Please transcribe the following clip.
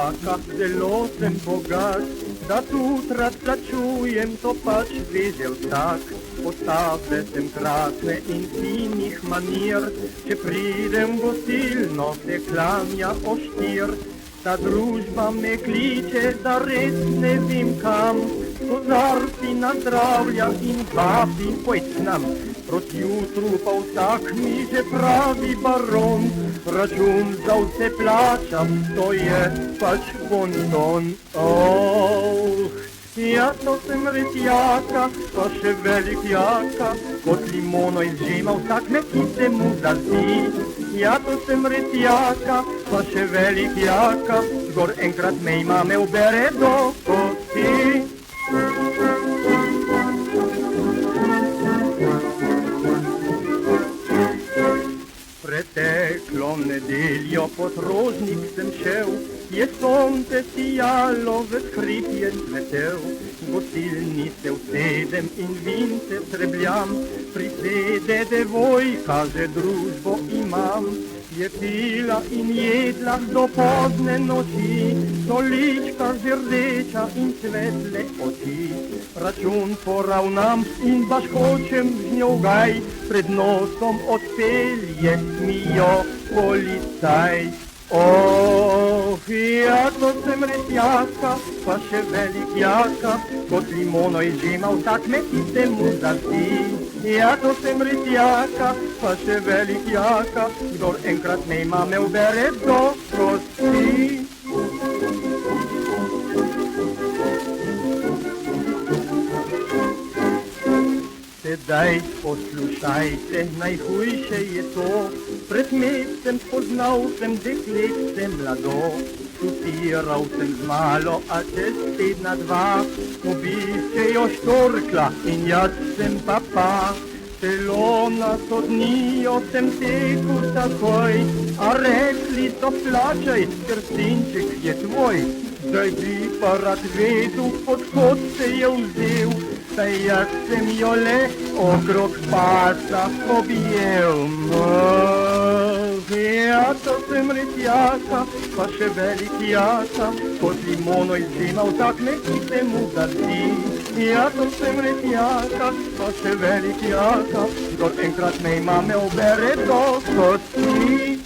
jaka, zelo sem bogat, da tudi rad plačujem, to pač vedel tak. Postave sem krasne in finih manir, če pridem gostilno, se klanja oštir. Ta družba me kliče, da res ne vem kam, kozarci nazdravlja in vabi, pojd k nam. Proti jutru pa vsak mi že pravi baron, račun za vse plačam, to je pač bonton. Ja, to sem res jaka, pa še velik jaka, kot limono izžema vsak me, ki se mu zazdi. Ja, to sem res jaka, pa še velik jaka, zgor enkrat me ima, me ubere do kosti. Preteklo nedeljo pod Rožnik sem šel, je sonce sijalo, ves hrib je cvetel. V gostilni se usedem in vince srebljam, prisede devojka, že družbo imam. Je pila in jedla do pozne noči, stolička že rdeča in svetle oči. Račun poravnam in baš hočem z njo gaj, pred nosom odpelje mi jo policaj. Ja, to sem res jaka, pa še velik jaka, kot limono izžema vsak me, ki se mu zazdi. Ja, to sem res jaka, pa še velik jaka, kdor enkrat me ima, me ubere do kosti. Sedaj poslušajte, najhujše je to, pred mesecem spoznal sem dekletce mlado. Študiral sem z malo, a čez tedna dva, obišče jo štorkla in jaz sem pa. Celo na sodnijo sem tekel takoj, a rekli so plačaj, ker sinček je tvoj. Zdaj bi pa rad vedel, odkot se je vzel, saj jaz sem jo le okrog pasa objel. Ja, to sem res jaka, pa še velik jaka, kot limono izžema vsak me, ki se mu zazdi. Ja, to sem res jaka, pa še velik jaka, kdor enkrat me ima, me ubere do kosti.